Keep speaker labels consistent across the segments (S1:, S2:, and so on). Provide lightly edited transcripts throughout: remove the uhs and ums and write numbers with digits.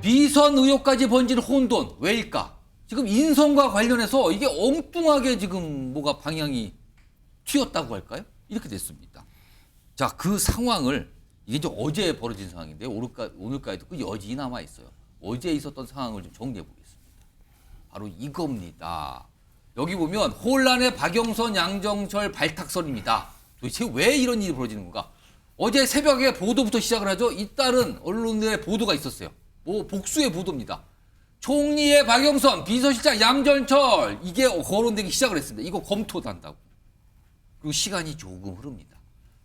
S1: 비선 의혹까지 번진 혼돈 왜일까? 지금 인선과 관련해서 이게 엉뚱하게 지금 뭐가 방향이 튀었다고 할까요? 이렇게 됐습니다. 자, 그 상황을 이게 이제 어제 벌어진 상황인데 오늘까지도 그 여진이 남아 있어요. 어제 있었던 상황을 좀 정리해 보겠습니다. 바로 이겁니다. 여기 보면 혼란의 박영선, 양정철 발탁설입니다. 도대체 왜 이런 일이 벌어지는 건가? 어제 새벽에 보도부터 시작을 하죠. 잇따른 언론들의 보도가 있었어요. 뭐 복수의 보도입니다. 총리의 박영선, 비서실장 양정철 이게 거론되기 시작을 했습니다. 이거 검토도 한다고. 그리고 시간이 조금 흐릅니다.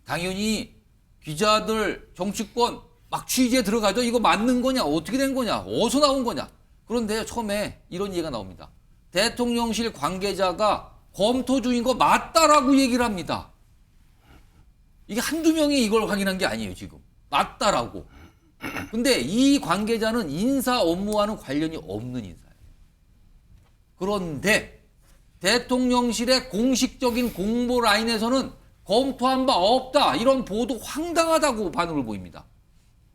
S1: 당연히 기자들, 정치권 막 취재에 들어가죠. 이거 맞는 거냐? 어떻게 된 거냐? 어디서 나온 거냐? 그런데 처음에 이런 얘기가 나옵니다. 대통령실 관계자가 검토 중인 거 맞다라고 얘기를 합니다. 이게 한두 명이 이걸 확인한 게 아니에요, 지금. 맞다라고. 근데 이 관계자는 인사 업무와는 관련이 없는 인사예요. 그런데 대통령실의 공식적인 공보 라인에서는 검토한 바 없다. 이런 보도 황당하다고 반응을 보입니다.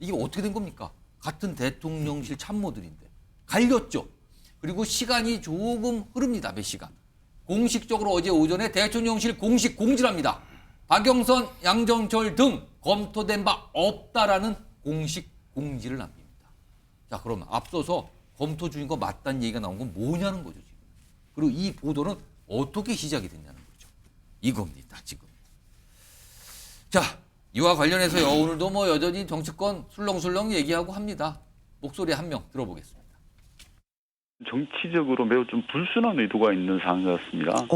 S1: 이게 어떻게 된 겁니까? 같은 대통령실 참모들인데. 갈렸죠. 그리고 시간이 조금 흐릅니다. 몇 시간. 공식적으로 어제 오전에 대통령실 공식 공지를 합니다. 박영선, 양정철 등 검토된 바 없다라는 공식 공지를 남깁니다. 자, 그러면 앞서서 검토 중인 거 맞다는 얘기가 나온 건 뭐냐는 거죠, 지금. 그리고 이 보도는 어떻게 시작이 됐냐는 거죠. 이겁니다, 지금. 자, 이와 관련해서요, 오늘도 뭐 여전히 정치권 술렁술렁 얘기하고 합니다. 목소리 한 명 들어보겠습니다.
S2: 정치적으로 매우 좀 불순한 의도가 있는 상황이었습니다.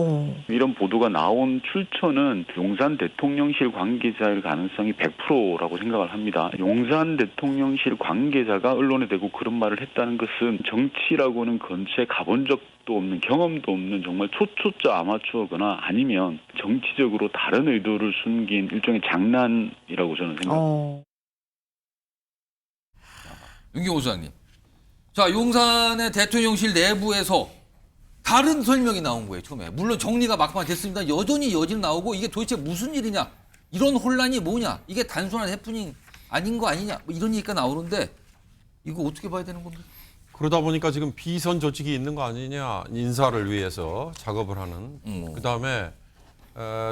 S2: 이런 보도가 나온 출처는 용산 대통령실 관계자일 가능성이 100%라고 생각을 합니다. 용산 대통령실 관계자가 언론에 대고 그런 말을 했다는 것은 정치라고는 근처에 가본 적도 없는, 경험도 없는 정말 초초자 아마추어거나 아니면 정치적으로 다른 의도를 숨긴 일종의 장난이라고 저는 생각합니다.
S1: 윤경호 소장님. 자, 용산의 대통령실 내부에서 다른 설명이 나온 거예요, 처음에. 물론 정리가 막판 됐습니다. 여전히 여진 나오고 이게 도대체 무슨 일이냐? 이런 혼란이 뭐냐? 이게 단순한 해프닝 아닌 거 아니냐? 뭐 이런 얘기가 나오는데 이거 어떻게 봐야 되는 겁니까?
S3: 그러다 보니까 지금 비선 조직이 있는 거 아니냐, 인사를 위해서 작업을 하는. 그다음에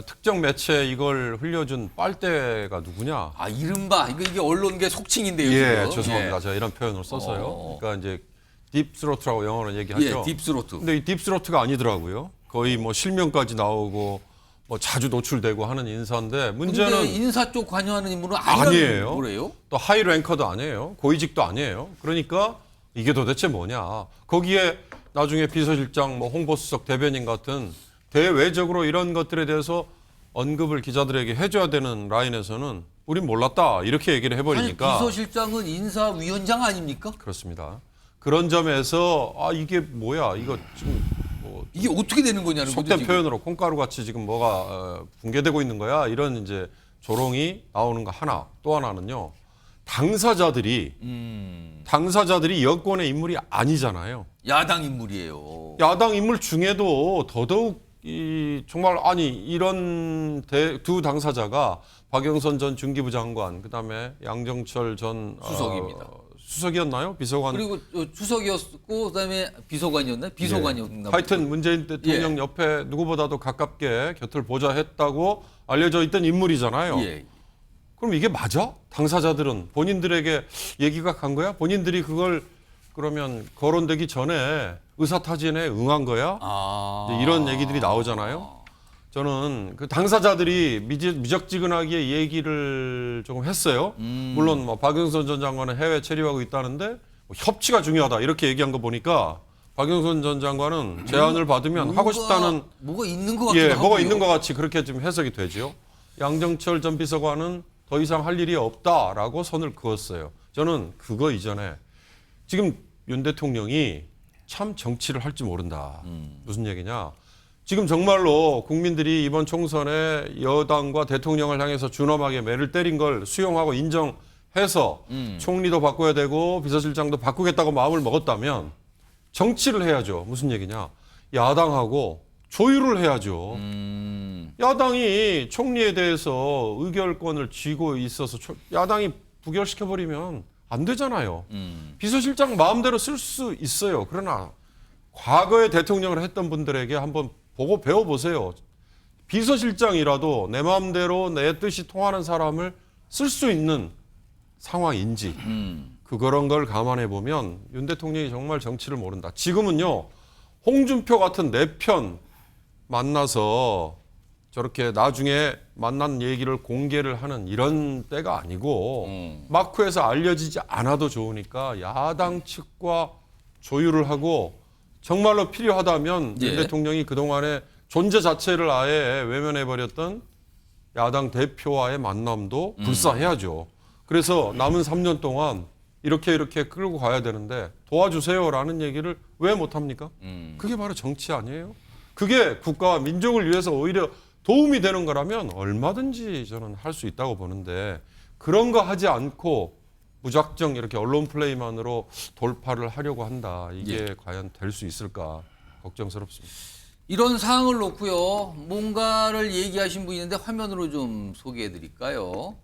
S3: 특정 매체에 이걸 흘려준 빨대가 누구냐?
S1: 아, 이른바 이게 언론계 속칭인데요,
S3: 예,
S1: 지금.
S3: 죄송합니다. 제가 이런 표현을 써서요. 그러니까 이제 딥스로트라고 영어로 얘기하죠.
S1: 예, 딥스로트.
S3: 근데 이 딥스로트가 아니더라고요. 거의 뭐 실명까지 나오고 뭐 자주 노출되고 하는 인사인데 문제는
S1: 근데 인사 쪽 관여하는 인물은
S3: 아니에요.
S1: 뭐래요?
S3: 또 하이 랭커도 아니에요. 고위직도 아니에요. 그러니까 이게 도대체 뭐냐. 거기에 나중에 비서실장, 뭐 홍보수석 대변인 같은 대외적으로 이런 것들에 대해서 언급을 기자들에게 해줘야 되는 라인에서는 우린 몰랐다 이렇게 얘기를 해버리니까.
S1: 아니, 비서실장은 인사위원장 아닙니까?
S3: 그렇습니다. 그런 점에서 아 이게 뭐야 이거 지금 뭐
S1: 이게 어떻게 되는 거냐는 거죠,
S3: 속된
S1: 지금.
S3: 표현으로 콩가루 같이 지금 뭐가 붕괴되고 있는 거야 이런 이제 조롱이 나오는 거 하나. 또 하나는요 당사자들이 여권의 인물이 아니잖아요.
S1: 야당 인물이에요.
S3: 야당 인물 중에도 더더욱 정말 아니 이런 두 당사자가 박영선 전 중기부 장관 그다음에 양정철 전
S1: 수석입니다.
S3: 수석이었나요? 비서관.
S1: 그리고 수석이었고 그다음에 비서관이었나요? 비서관이었나?
S3: 하여튼 문재인 대통령 옆에 누구보다도 가깝게 곁을 보좌했다고 알려져 있던 인물이잖아요.
S1: 예.
S3: 그럼 이게 맞아? 당사자들은 본인들에게 얘기가 간 거야? 본인들이 그걸 그러면 거론되기 전에 의사타진에 응한 거야? 이런 얘기들이 나오잖아요. 저는 그 당사자들이 미적지근하게 얘기를 조금 했어요. 물론 뭐 박영선 전 장관은 해외 체류하고 있다는데 뭐 협치가 중요하다 이렇게 얘기한 거 보니까 박영선 전 장관은 제안을 받으면 하고 싶다는
S1: 뭐가 있는 것 같기도 하고요.
S3: 뭐가 있는 것 같이 그렇게 좀 해석이 되죠. 양정철 전 비서관은 더 이상 할 일이 없다라고 선을 그었어요. 저는 그거 이전에 지금 윤 대통령이 참 정치를 할 줄 모른다. 무슨 얘기냐. 지금 정말로 국민들이 이번 총선에 여당과 대통령을 향해서 준엄하게 매를 때린 걸 수용하고 인정해서 총리도 바꿔야 되고 비서실장도 바꾸겠다고 마음을 먹었다면 정치를 해야죠. 무슨 얘기냐. 야당하고 조율을 해야죠. 야당이 총리에 대해서 의결권을 쥐고 있어서 야당이 부결시켜버리면 안 되잖아요. 비서실장 마음대로 쓸 수 있어요. 그러나 과거에 대통령을 했던 분들에게 한번 보고 배워보세요. 비서실장이라도 내 마음대로 내 뜻이 통하는 사람을 쓸 수 있는 상황인지 그런 걸 감안해 보면 윤 대통령이 정말 정치를 모른다. 지금은요. 홍준표 같은 내 편 만나서 저렇게 나중에 만난 얘기를 공개를 하는 이런 때가 아니고 마크에서 알려지지 않아도 좋으니까 야당 측과 조율을 하고 정말로 필요하다면
S1: 예.
S3: 윤 대통령이 그동안에 존재 자체를 아예 외면해버렸던 야당 대표와의 만남도 불사해야죠. 그래서 남은 3년 동안 이렇게 끌고 가야 되는데 도와주세요라는 얘기를 왜 못합니까? 그게 바로 정치 아니에요? 그게 국가와 민족을 위해서 오히려 도움이 되는 거라면 얼마든지 저는 할 수 있다고 보는데 그런 거 하지 않고 무작정 이렇게 언론 플레이만으로 돌파를 하려고 한다. 이게 과연 될 수 있을까 걱정스럽습니다.
S1: 이런 사항을 놓고요. 뭔가를 얘기하신 분이 있는데 화면으로 좀 소개해 드릴까요?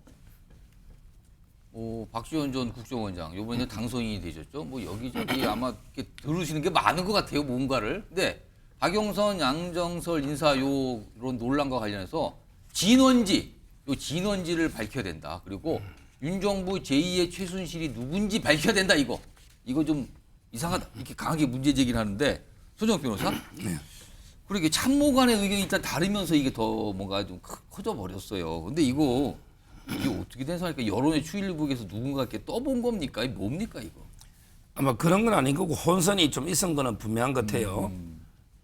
S1: 박지원 전 국정원장 이번에 당선인이 되셨죠. 뭐 여기저기 아마 이렇게 들으시는 게 많은 것 같아요. 뭔가를. 근데 박영선, 양정설 인사 이런 논란과 관련해서 진원지를 밝혀야 된다. 그리고 윤 정부 제2의 최순실이 누군지 밝혀야 된다. 이거 좀 이상하다. 이렇게 강하게 문제 제기를 하는데 손정욱 변호사.
S4: 네.
S1: 그리고 참모 간의 의견이 일단 다르면서 이게 더 뭔가 좀 커져 버렸어요. 근데 이게 어떻게 된 상황일까? 여론의 추이를 누군가 이렇게 떠본 겁니까? 이게 뭡니까 이거?
S4: 아마 그런 건 아닌 거고 혼선이 좀 있은 거는 분명한 것 같아요.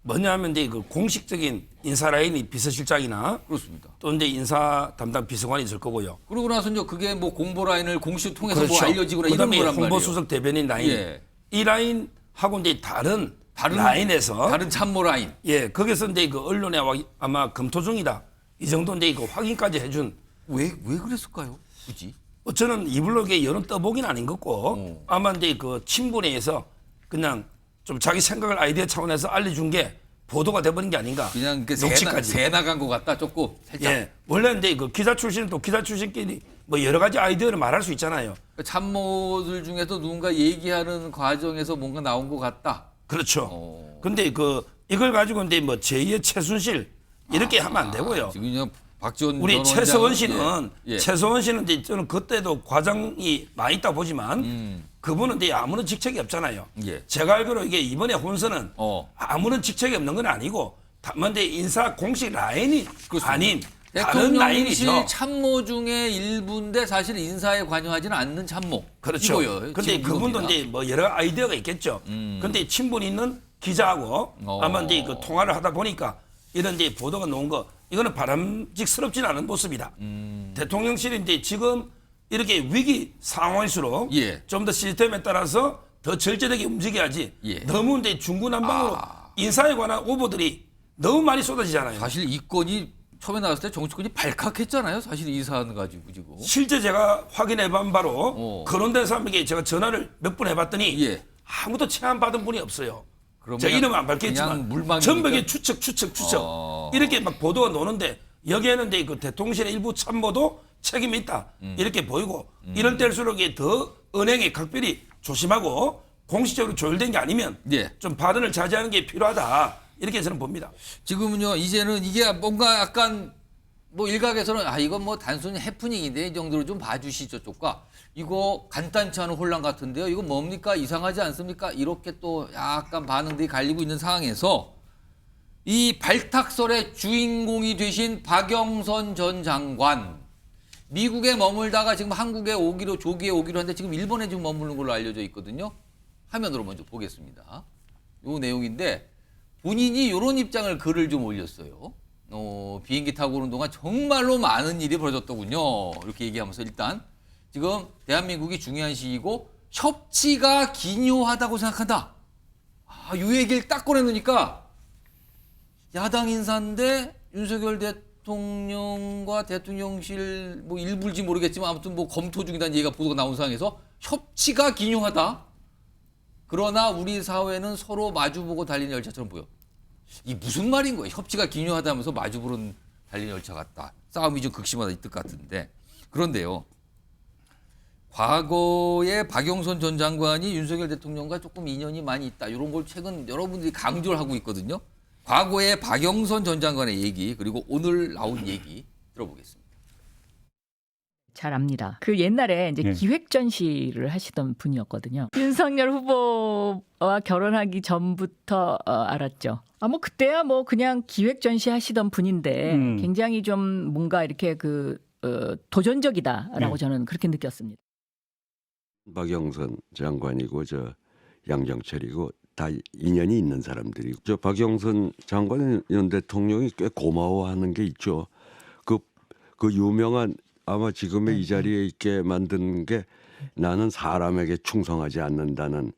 S4: 뭐냐면 이제 그 공식적인 인사 라인이 비서실장이나
S1: 그렇습니다.
S4: 또 이제 인사 담당 비서관이 있을 거고요.
S1: 그러고 나서 이제 그게 뭐 공보 라인을 공식 통해서 뭐
S4: 그렇죠.
S1: 알려지거나 이런
S4: 그다음에
S1: 거란 말이에요.
S4: 홍보수석 대변인 라인.
S1: 예.
S4: 이 라인하고 이제 다른 라인에서
S1: 다른 참모 라인.
S4: 예, 거기서 이제 그 언론에 아마 검토 중이다. 이 정도 이제 그 확인까지 해준.
S1: 왜 그랬을까요? 굳이?
S4: 저는 이블록에 여론 떠보긴 아닌 거고 아마 이제 그 친분회에서 그냥 좀 자기 생각을 아이디어 차원에서 알려준 게 보도가 돼버린 게 아닌가.
S1: 그냥 그
S4: 녹취까지.
S1: 새 나간 것 같다 조금 살짝.
S4: 예, 원래 이제 그 기자 출신은 또 기자 출신끼리 뭐 여러 가지 아이디어를 말할 수 있잖아요.
S1: 참모들 중에서 누군가 얘기하는 과정에서 뭔가 나온 것 같다.
S4: 그렇죠. 근데 이걸 가지고 이제 뭐 제2의 최순실 이렇게 하면 안 되고요.
S1: 지금 그냥 박지원
S4: 우리
S1: 전
S4: 최서원
S1: 원장은-
S4: 씨는
S1: 예.
S4: 최서원 씨는 이제 저는 그때도 과장이 많이 있다 보지만 그분은 이제 아무런 직책이 없잖아요.
S1: 예.
S4: 제가 알기로 이게 이번에 혼선은 아무런 직책이 없는 건 아니고 다만 이제 인사 공식 라인이
S1: 그렇습니다.
S4: 아닌 다른
S1: 대통령실
S4: 라인이죠.
S1: 참모 중에 일부인데 사실 인사에 관여하지는 않는 참모.
S4: 그렇죠.
S1: 이거요.
S4: 근데
S1: 지금
S4: 그분도
S1: 이겁니다.
S4: 이제 뭐 여러 아이디어가 있겠죠. 근데 친분 있는 기자하고 아마 이제 그 통화를 하다 보니까 이런 이제 보도가 나온 거 이거는 바람직스럽지는 않은 모습이다. 대통령실이 이제 지금 이렇게 위기 상황일수록
S1: 예.
S4: 좀 더 시스템에 따라서 더 절제되게 움직여야지.
S1: 예.
S4: 너무 이제 중구난방으로 인사에 관한 오보들이 너무 많이 쏟아지잖아요.
S1: 사실 이 건이 처음에 나왔을 때 정치권이 발칵했잖아요. 사실 이 사안 가지고 지금.
S4: 실제 제가 확인해본 바로
S1: 어.
S4: 거론된 사람에게 제가 전화를 몇 번 해봤더니
S1: 예.
S4: 아무도 체안받은 분이 없어요.
S1: 그럼
S4: 제
S1: 그냥-
S4: 이름은 안
S1: 그냥
S4: 밝혔지만
S1: 물망이니까?
S4: 전벽에 추측 이렇게 막 보도가 나오는데 여기에는 이제 그 대통령실의 일부 참모도 책임이 있다 이렇게 보이고 이런 때일수록 더 은행에 각별히 조심하고 공식적으로 조율된 게 아니면
S1: 예.
S4: 좀 발언을 자제하는 게 필요하다 이렇게 저는 봅니다.
S1: 지금은요, 이제는 이게 뭔가 약간 뭐 일각에서는 이건 뭐 단순히 해프닝인데 이 정도로 좀 봐주시죠, 쪽과. 이거 간단치 않은 혼란 같은데요. 이거 뭡니까? 이상하지 않습니까? 이렇게 또 약간 반응들이 갈리고 있는 상황에서 이 발탁설의 주인공이 되신 박영선 전 장관. 미국에 머물다가 지금 한국에 조기에 오기로 하는데 지금 일본에 지금 머무는 걸로 알려져 있거든요. 화면으로 먼저 보겠습니다. 요 내용인데 본인이 이런 입장을 글을 좀 올렸어요. 비행기 타고 오는 동안 정말로 많은 일이 벌어졌더군요. 이렇게 얘기하면서 일단 지금 대한민국이 중요한 시기고 협치가 기묘하다고 생각한다. 이 얘기를 딱 꺼내놓으니까 야당 인사인데 윤석열 대통령과 대통령실 뭐 일부일지 모르겠지만 아무튼 뭐 검토 중이라는 얘기가 보도가 나온 상황에서 협치가 기묘하다. 그러나 우리 사회는 서로 마주보고 달리는 열차처럼 보여. 이 무슨 말인 거예요? 협치가 기묘하다면서 마주보는 달리는 열차 같다. 싸움이 좀 극심하다 이 뜻 같은데. 그런데요. 과거에 박영선 전 장관이 윤석열 대통령과 조금 인연이 많이 있다. 이런 걸 최근 여러분들이 강조를 하고 있거든요. 과거에 박영선 전 장관의 얘기 그리고 오늘 나온 얘기 들어보겠습니다.
S5: 잘 압니다. 그 옛날에 이제
S6: 예.
S5: 기획 전시를 하시던 분이었거든요. 윤석열 후보와 결혼하기 전부터 알았죠. 뭐 그때야 뭐 그냥 기획 전시 하시던 분인데 굉장히 좀 뭔가 이렇게 도전적이다라고 저는 그렇게 느꼈습니다.
S7: 박영선 장관이고 저 양정철이고 다 인연이 있는 사람들이고 저 박영선 장관 전 대통령이 꽤 고마워하는 게 있죠. 그 유명한 아마 지금의 이 자리에 있게 만든 게 나는 사람에게 충성하지 않는다는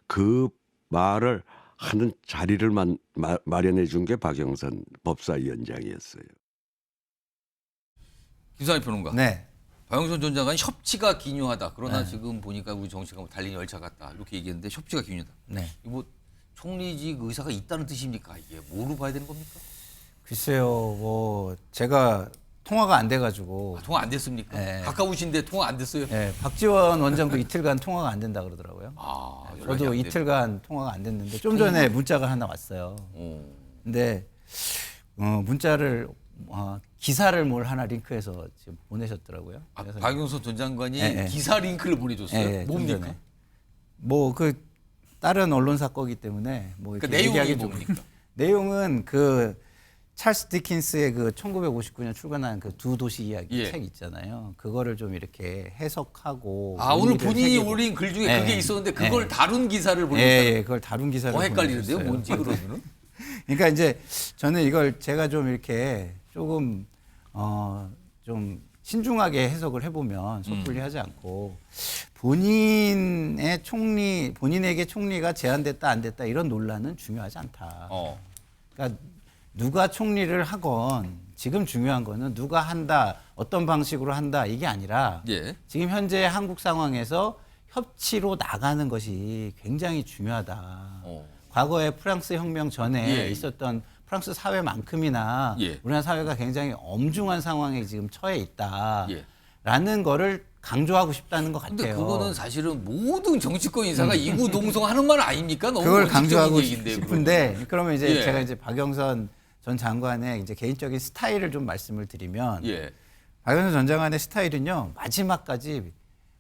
S7: 그 말을 하는 자리를 마련해 준 게 박영선 법사위원장이었어요.
S1: 김상희 평론가.
S6: 네.
S1: 박영선 전 장관이 협치가 기묘하다. 그러나 지금 보니까 우리 정치가 달리는 열차 같다. 이렇게 얘기했는데 협치가 기묘하다.
S6: 네.
S1: 뭐 총리직 의사가 있다는 뜻입니까? 이게 뭐로 봐야 되는 겁니까?
S6: 글쎄요, 뭐 제가 통화가 안 돼가지고
S1: 통화 안 됐습니까?
S6: 네.
S1: 가까우신데 통화 안 됐어요?
S6: 예, 박지원 원장도 이틀간 통화가 안 된다 그러더라고요.
S1: 연락이
S6: 저도
S1: 안
S6: 이틀간 통화가 안 됐는데 좀 전에 문자가 하나 왔어요.
S1: 되고.
S6: 근데 문자를 기사를 뭘 하나 링크해서 지금 보내셨더라고요. 그래서
S1: 박영선 전 장관이
S6: 예.
S1: 기사 링크를 보내줬어요.
S6: 예, 좀
S1: 뭡니까?
S6: 전에. 뭐 그 다른 언론사 거기 때문에 뭐
S1: 그
S6: 이렇게
S1: 내용이
S6: 얘기하기 좀
S1: 뭡니까?
S6: 내용은 그 찰스 디킨스의 그 1959년 출간한 그 두 도시 이야기
S1: 예.
S6: 책 있잖아요. 그거를 좀 이렇게 해석하고
S1: 오늘
S6: 의미를
S1: 본인이
S6: 새기고.
S1: 올린 글 중에
S6: 예.
S1: 그게 있었는데 그걸
S6: 예.
S1: 다룬 기사를
S6: 예,
S1: 보내줬다.
S6: 예, 그걸 다룬 기사를
S1: 헷갈리는데요.
S6: 보내주셨어요.
S1: 뭔지 그러면은?
S6: 그러니까 이제 저는 이걸 제가 좀 이렇게 조금 좀 신중하게 해석을 해보면 섣불리 하지 않고 본인에게 총리가 제안됐다 안 됐다 이런 논란은 중요하지 않다. 그러니까 누가 총리를 하건 지금 중요한 거는 누가 한다, 어떤 방식으로 한다 이게 아니라
S1: 예.
S6: 지금 현재 한국 상황에서 협치로 나가는 것이 굉장히 중요하다. 과거에 프랑스 혁명 전에
S1: 예.
S6: 있었던 프랑스 사회만큼이나
S1: 예.
S6: 우리나라 사회가 굉장히 엄중한 상황에 지금 처해 있다.
S1: 예.
S6: 라는 거를 강조하고 싶다는 것 같아요.
S1: 근데 그거는 사실은 모든 정치권 인사가 이구동성하는 말 아닙니까? 너무
S6: 그걸
S1: 원칙적인
S6: 강조하고
S1: 얘기인데,
S6: 싶은데 그러면 이제
S1: 예.
S6: 제가 이제 박영선 전 장관의 이제 개인적인 스타일을 좀 말씀을 드리면
S1: 예.
S6: 박영선 전 장관의 스타일은요 마지막까지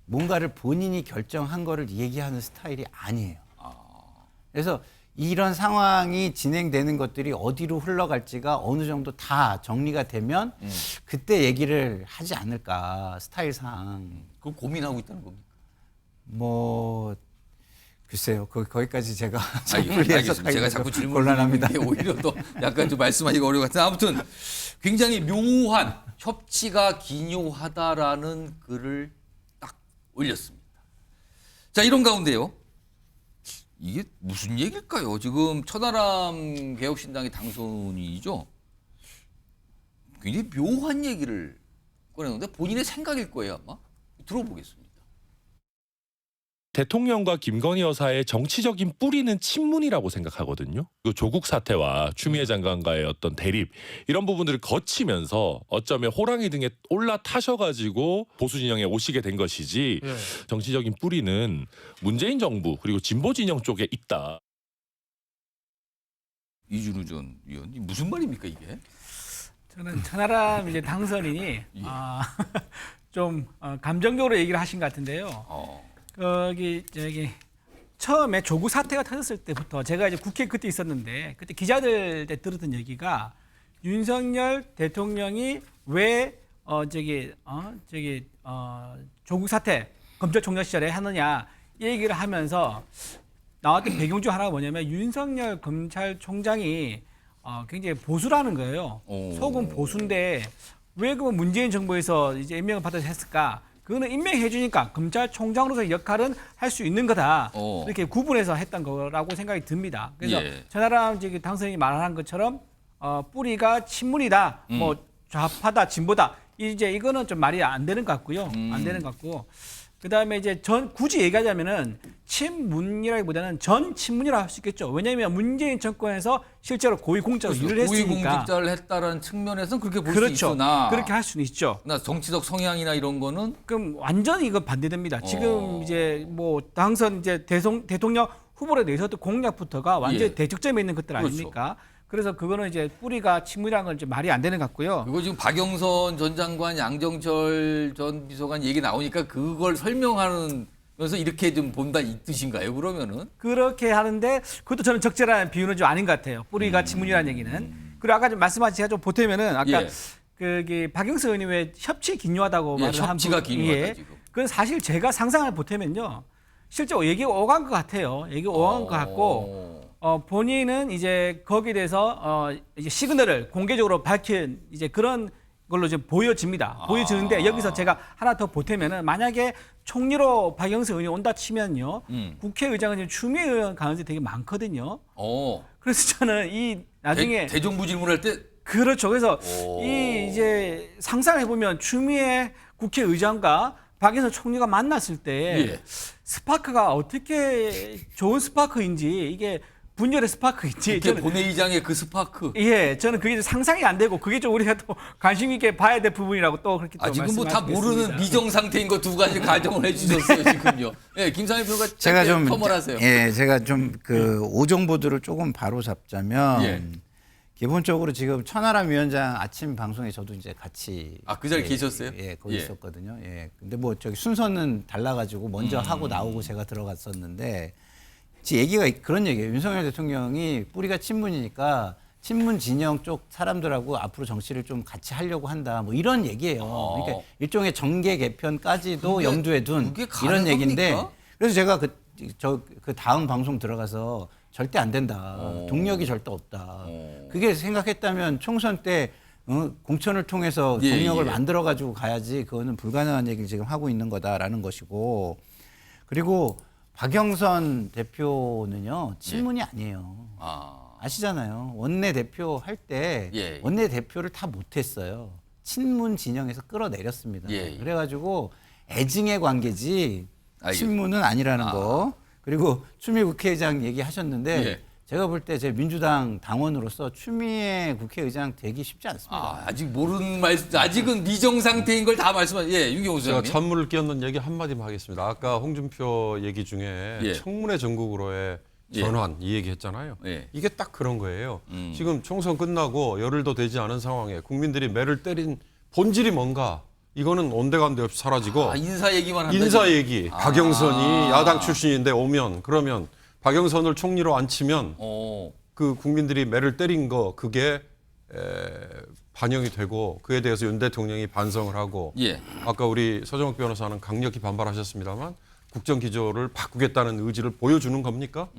S6: 뭔가를 본인이 결정한 거를 얘기하는 스타일이 아니에요. 그래서 이런 상황이 진행되는 것들이 어디로 흘러갈지가 어느 정도 다 정리가 되면 그때 얘기를 하지 않을까 스타일상.
S1: 그거 고민하고 있다는 겁니까?
S6: 뭐 글쎄요. 거기까지 제가
S1: 알겠습니다. 제가 자꾸 질문을
S6: 곤란합니다.
S1: 드리는 게 오히려 더 약간 좀 말씀하기가 어려워 같은데 아무튼 굉장히 묘한 협치가 기묘하다라는 글을 딱 올렸습니다. 자, 이런 가운데요. 이게 무슨 얘기일까요? 지금 천하람 개혁신당의 당선인이죠. 굉장히 묘한 얘기를 꺼내는데 본인의 생각일 거예요 아마. 들어보겠습니다.
S8: 대통령과 김건희 여사의 정치적인 뿌리는 친문이라고 생각하거든요. 그 조국 사태와 추미애 장관과의 어떤 대립 이런 부분들을 거치면서 어쩌면 호랑이 등에 올라타셔가지고 보수 진영에 오시게 된 것이지 정치적인 뿌리는 문재인 정부 그리고 진보 진영 쪽에 있다.
S1: 이준우 전 의원님 무슨 말입니까 이게?
S9: 저는 천하람 이제 당선인이 좀 감정적으로 얘기를 하신 것 같은데요. 저기 처음에 조국 사태가 터졌을 때부터 제가 이제 국회 그때 있었는데 그때 기자들 때 들었던 얘기가 윤석열 대통령이 왜 조국 사태 검찰총장 시절에 하느냐 이 얘기를 하면서 나왔던 배경 중 하나가 뭐냐면 윤석열 검찰총장이 굉장히 보수라는 거예요. 속은 보수인데 왜 그러면 문재인 정부에서 이제 임명을 받아서 했을까? 그거는 임명해 주니까 검찰총장으로서의 역할은 할 수 있는 거다. 이렇게 구분해서 했던 거라고 생각이 듭니다. 그래서 천하람 당선인이 말한 것처럼 뿌리가 친문이다. 뭐 좌파다, 진보다. 이제 이거는 좀 말이 안 되는 것 같고요. 안 되는 것 같고. 그다음에 이제 굳이 얘기하자면은 친문이라기보다는 전 친문이라고 할 수 있겠죠. 왜냐하면 문재인 정권에서 실제로 고위공직자로 일을 했으니까.
S1: 고위공직자를 했다라는 측면에서는 그렇게 볼 수
S9: 그렇죠.
S1: 있으나
S9: 그렇게 할 수는 있죠.
S1: 나 정치적 성향이나 이런 거는
S9: 그럼 완전히 이거 반대됩니다. 지금 이제 뭐 당선 이제 대통령 후보로 내서도 공약부터가 완전히
S1: 예.
S9: 대척점에 있는 것들
S1: 그렇죠.
S9: 아닙니까? 그래서 그거는 이제 뿌리가 친문이라는 건 이제 말이 안 되는 것 같고요.
S1: 그리고 지금 박영선 전 장관, 양정철 전 비서관 얘기 나오니까 그걸 설명하면서 이렇게 좀 본다 이 뜻인가요? 그러면은
S9: 그렇게 하는데 그것도 저는 적절한 비유는 좀 아닌 것 같아요. 뿌리가 친문이라는 얘기는. 그리고 아까 좀 말씀하신 제가 좀 보태면은 아까
S1: 예.
S9: 그 박영선 의원이 왜 협치 기묘하다고
S1: 예,
S9: 말을 한
S1: 협치가
S9: 부-
S1: 기묘하다,
S9: 예.
S1: 지금.
S9: 그건 사실 제가 상상을 보태면요. 실제로 얘기가 오간 것 같아요. 얘기가 오간 것 같고 본인은 이제 거기에 대해서 이제 시그널을 공개적으로 밝힌 이제 그런 걸로 좀 보여집니다. 보여지는데 여기서 제가 하나 더 보태면은 만약에 총리로 박영선 의원이 온다 치면요. 국회의장은 지금 추미애 의원 가능성이 되게 많거든요. 그래서 저는 이 나중에
S1: 대정부 질문할 때
S9: 그렇죠. 그래서 이 이제 상상해 보면 추미애 국회의장과 박영선 총리가 만났을 때
S1: 예.
S9: 스파크가 어떻게 좋은 스파크인지 이게 분열의 스파크인지
S1: 국회 본회의장의 그 스파크.
S9: 예, 저는 그게 상상이 안 되고 그게 좀 우리가 또 관심 있게 봐야 될 부분이라고 또 그렇게 또
S1: 지금 뭐 다 모르는
S9: 말씀하시겠습니다.
S1: 미정 상태인 거 두 가지 가정을 해주셨어요 지금요. 예, 김상희 변호사
S6: 제가 좀
S1: 첨언하세요.
S6: 제가 좀 그 오정 보도를 조금 바로 잡자면
S1: 예.
S6: 기본적으로 지금 천하람 위원장 아침 방송에 저도 이제 같이
S1: 그 자리에 계셨어요?
S6: 예, 거기
S1: 예.
S6: 있었거든요. 예. 근데 뭐 저기 순서는 달라가지고 먼저 하고 나오고 제가 들어갔었는데 지 얘기가 그런 얘기예요. 윤석열 대통령이 뿌리가 친문이니까 친문 진영 쪽 사람들하고 앞으로 정치를 좀 같이 하려고 한다. 뭐 이런 얘기예요. 그러니까 일종의 정계 개편까지도 염두에 둔
S1: 그게
S6: 이런 얘기인데
S1: 가능합니까?
S6: 그래서 제가 그 다음 방송 들어가서 절대 안 된다. 동력이 절대 없다. 그게 생각했다면 총선 때 공천을 통해서
S1: 예,
S6: 동력을
S1: 예.
S6: 만들어 가지고 가야지 그거는 불가능한 얘기를 지금 하고 있는 거다라는 것이고 그리고 박영선 대표는요 친문이 아니에요. 아시잖아요. 원내 대표 할 때
S1: 예.
S6: 원내 대표를 다 못했어요. 친문 진영에서 끌어내렸습니다.
S1: 예.
S6: 그래가지고 애증의 관계지
S1: 알겠습니다.
S6: 친문은 아니라는 거. 그리고 추미애 국회의장 얘기하셨는데
S1: 예.
S6: 제가 볼 때 제 민주당 당원으로서 추미애 국회의장 되기 쉽지 않습니다.
S1: 아직 모르는 아직은 미정 상태인 걸 다 말씀하세요. 예, 윤경호
S3: 제가
S1: 소장님.
S3: 찬물을 끼얹는 얘기 한마디만 하겠습니다. 아까 홍준표 얘기 중에
S1: 예.
S3: 청문회 전국으로의 전환 이 얘기 했잖아요.
S1: 예.
S3: 이게 딱 그런 거예요. 지금 총선 끝나고 열흘도 되지 않은 상황에 국민들이 매를 때린 본질이 뭔가 이거는 온데간데 없이 사라지고
S1: 인사 얘기만 한다.
S3: 인사 얘기 박영선이 야당 출신인데 오면 그러면 박영선을 총리로 앉히면 그 국민들이 매를 때린 거 그게 반영이 되고 그에 대해서 윤 대통령이 반성을 하고
S1: 예.
S3: 아까 우리 서정욱 변호사는 강력히 반발하셨습니다만 국정기조를 바꾸겠다는 의지를 보여주는 겁니까?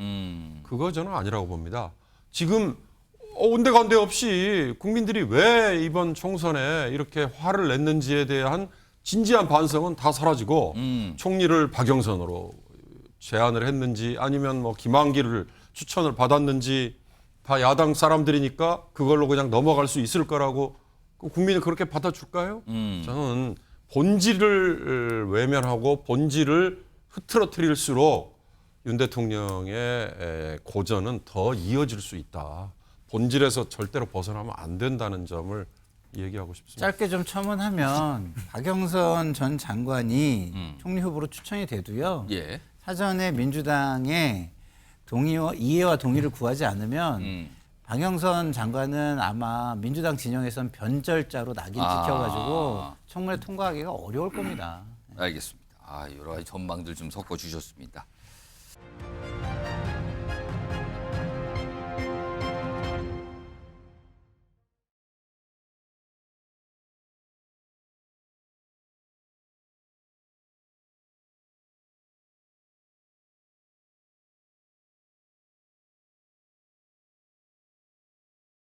S3: 그거 저는 아니라고 봅니다. 지금 온데간데 없이 국민들이 왜 이번 총선에 이렇게 화를 냈는지에 대한 진지한 반성은 다 사라지고 총리를 박영선으로 제안을 했는지 아니면 뭐 김한길을 추천을 받았는지 다 야당 사람들이니까 그걸로 그냥 넘어갈 수 있을 거라고 국민이 그렇게 받아줄까요? 저는 본질을 외면하고 본질을 흐트러뜨릴수록 윤 대통령의 고전은 더 이어질 수 있다. 본질에서 절대로 벗어나면 안 된다는 점을 얘기하고 싶습니다.
S6: 짧게 좀 첨언하면 박영선 전 장관이 총리 후보로 추천이 돼도요.
S1: 예.
S6: 사전에 민주당의 이해와 동의를 구하지 않으면 박영선 장관은 아마 민주당 진영에선 변절자로 낙인 찍혀가지고 청문회 통과하기가 어려울 겁니다.
S1: 알겠습니다. 여러 가지 전망들 좀 섞어 주셨습니다.